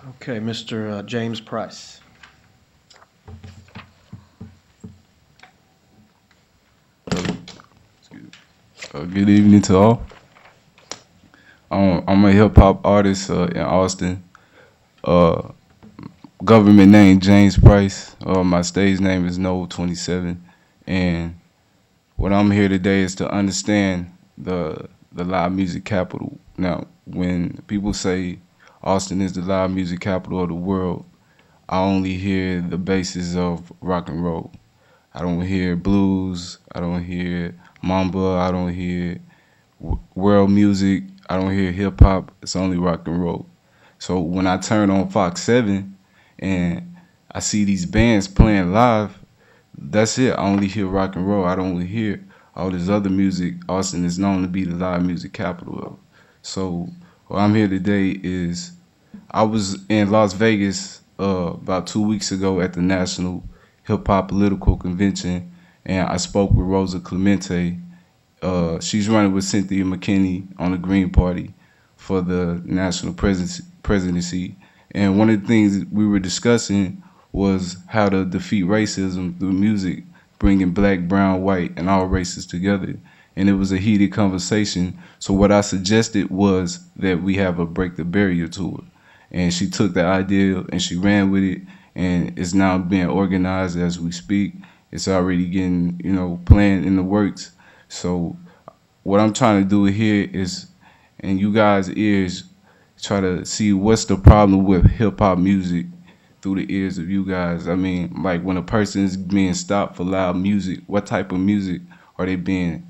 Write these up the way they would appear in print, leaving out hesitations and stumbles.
Okay, Mr. James Price. Good evening to all. I'm a hip hop artist in Austin. Uh, Government name James Price. My stage name is Noel27, and what I'm here today is to understand the live music capital. Now, when people say Austin is the live music capital of the world, I only hear the basis of rock and roll. I don't hear blues. I don't hear mamba. I don't hear world music. I don't hear hip hop. It's only rock and roll. So when I turn on Fox 7 and I see these bands playing live, that's it. I only hear rock and roll. I don't hear all this other music Austin is known to be the live music capital of. So what I'm here today is I was in Las Vegas about 2 weeks ago at the National Hip Hop Political Convention, and I spoke with Rosa Clemente. She's running with Cynthia McKinney on the Green Party for the national presidency. And one of the things we were discussing was how to defeat racism through music, bringing black, brown, white, and all races together. And it was a heated conversation. So what I suggested was that we have a Break the Barrier tour. And she took that idea and she ran with it, and it's now being organized as we speak. It's already getting, planned in the works. So what I'm trying to do here is, in you guys' ears, try to see what's the problem with hip hop music through the ears of you guys. I mean, like when a person is being stopped for loud music, what type of music are they being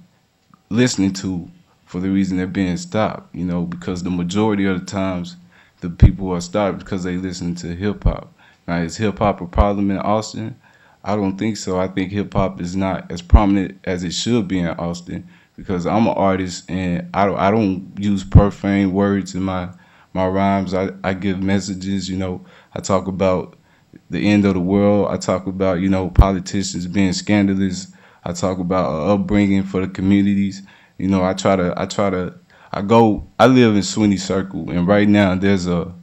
listening to for the reason they're being stopped? Because the majority of the times the people are stopped because they listen to hip hop. Now, is hip hop a problem in Austin? I don't think so. I think hip hop is not as prominent as it should be in Austin because I'm an artist and I don't use profane words in my rhymes. I give messages. I talk about the end of the world. I talk about politicians being scandalous. I talk about upbringing for the communities. I live in Sweeney Circle, and right now there's a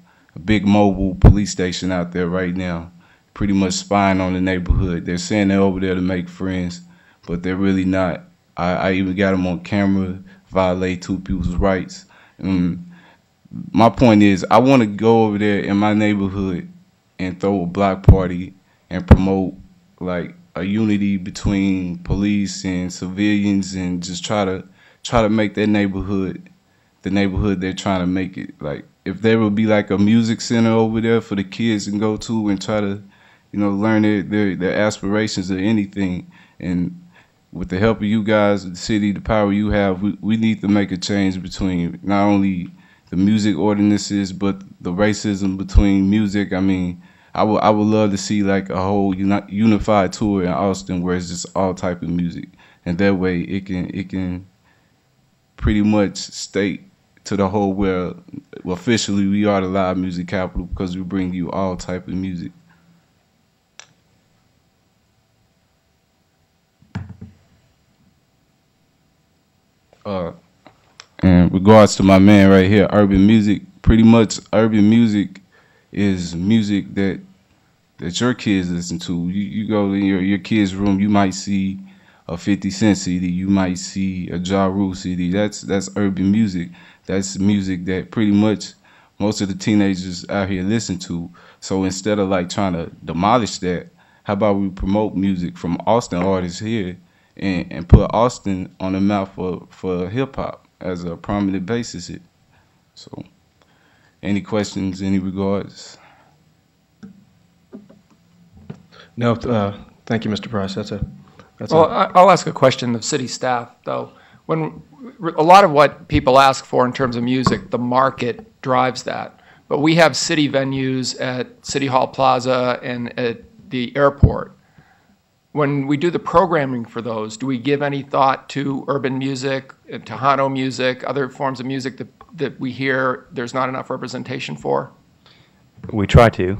big mobile police station out there right now, pretty much spying on the neighborhood. They're saying they're over there to make friends, but they're really not. I even got them on camera, violate two people's rights. My point is, I want to go over there in my neighborhood and throw a block party and promote like a unity between police and civilians, and just try to make that neighborhood the neighborhood they're trying to make it. Like if there would be like a music center over there for the kids to go to and try to, learn their aspirations or anything. And with the help of you guys, the city, the power you have, we need to make a change between not only the music ordinances but the racism between music. I mean, I would love to see like a whole unified tour in Austin where it's just all type of music, and that way it can pretty much state to the whole world, officially we are the live music capital because we bring you all type of music. In regards to my man right here, urban music, pretty much urban music is music that your kids listen to. You go in your kid's room, you might see a 50 Cent CD, you might see a Ja Rule CD. That's urban music. That's music that pretty much most of the teenagers out here listen to. So instead of like trying to demolish that, how about we promote music from Austin artists here and put Austin on the map for hip hop as a prominent basis here. So any questions, any regards? No, thank you, Mr. Price. I'll ask a question of city staff, though. When a lot of what people ask for in terms of music, the market drives that. But we have city venues at City Hall Plaza and at the airport. When we do the programming for those, do we give any thought to urban music, Tejano music, other forms of music that we hear there's not enough representation for? We try to.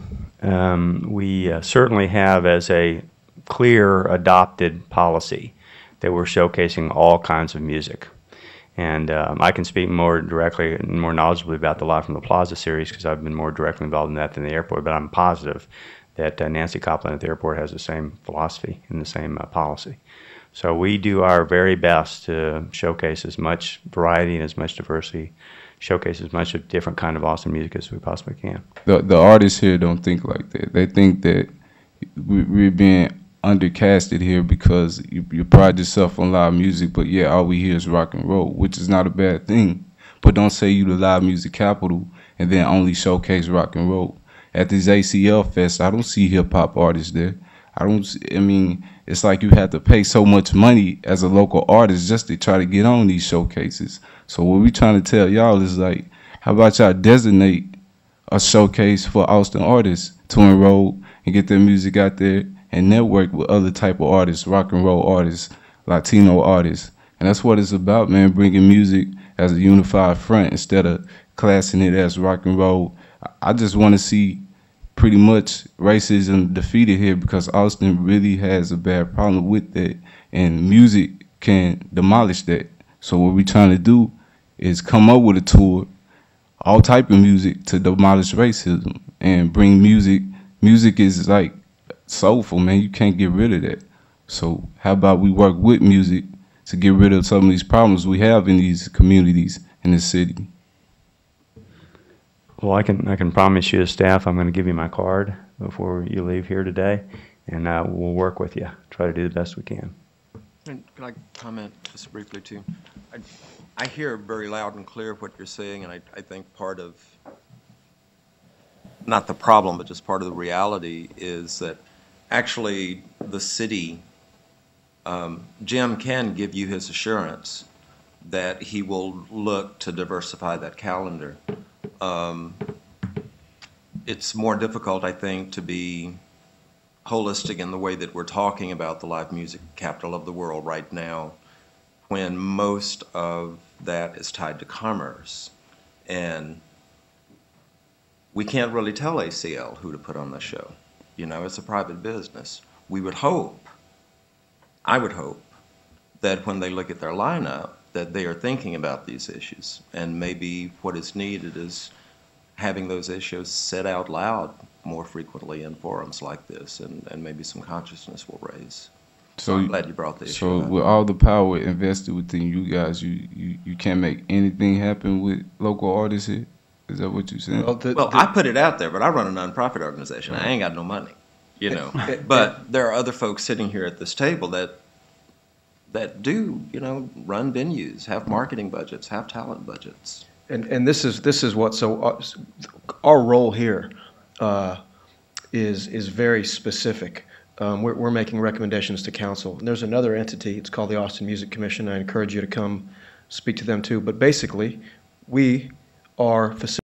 We certainly have as a clear adopted policy that we're showcasing all kinds of music. And I can speak more directly and more knowledgeably about the Live from the Plaza series because I've been more directly involved in that than the airport, but I'm positive that Nancy Copland at the airport has the same philosophy and the same policy. So we do our very best to showcase as much variety and as much diversity, showcase as much of different kind of Austin music as we possibly can. The artists here don't think like that. They think that we're being undercasted here because you pride yourself on live music, but yeah, all we hear is rock and roll, which is not a bad thing. But don't say you the live music capital and then only showcase rock and roll. At this ACL Fest, I don't see hip-hop artists there. I mean, it's like you have to pay so much money as a local artist just to try to get on these showcases. So what we trying to tell y'all is like, how about y'all designate a showcase for Austin artists to enroll and get their music out there and network with other type of artists, rock and roll artists, Latino artists. And that's what it's about, man, bringing music as a unified front instead of classing it as rock and roll. I just want to see pretty much racism defeated here because Austin really has a bad problem with that, and music can demolish that. So what we're trying to do is come up with a tour, all type of music to demolish racism and bring music. Music is like soulful, man. You can't get rid of that. So how about we work with music to get rid of some of these problems we have in these communities in the city? Well, I can promise you as staff, I'm going to give you my card before you leave here today, and we'll work with you, try to do the best we can. And can I comment just briefly, too? I hear very loud and clear what you're saying, and I think part of, not the problem, but just part of the reality is that actually the city, Jim can give you his assurance that he will look to diversify that calendar. It's more difficult, I think, to be holistic in the way that we're talking about the live music capital of the world right now, when most of that is tied to commerce. And we can't really tell ACL who to put on the show. You know, it's a private business. We would hope, I would hope, that when they look at their lineup, that they are thinking about these issues. And maybe what is needed is having those issues said out loud more frequently in forums like this, and maybe some consciousness will raise. So I'm glad you brought the issue So up. with all the power invested within you guys, you can't make anything happen with local artists here? Is that what you're saying? Well, I put it out there, but I run a nonprofit organization. I ain't got no money, you know. But there are other folks sitting here at this table that do, you know, run venues, have marketing budgets, have talent budgets. And this is what, so our role here is very specific. We're making recommendations to council. And there's another entity, it's called the Austin Music Commission. I encourage you to come speak to them too. But basically, we are facilitating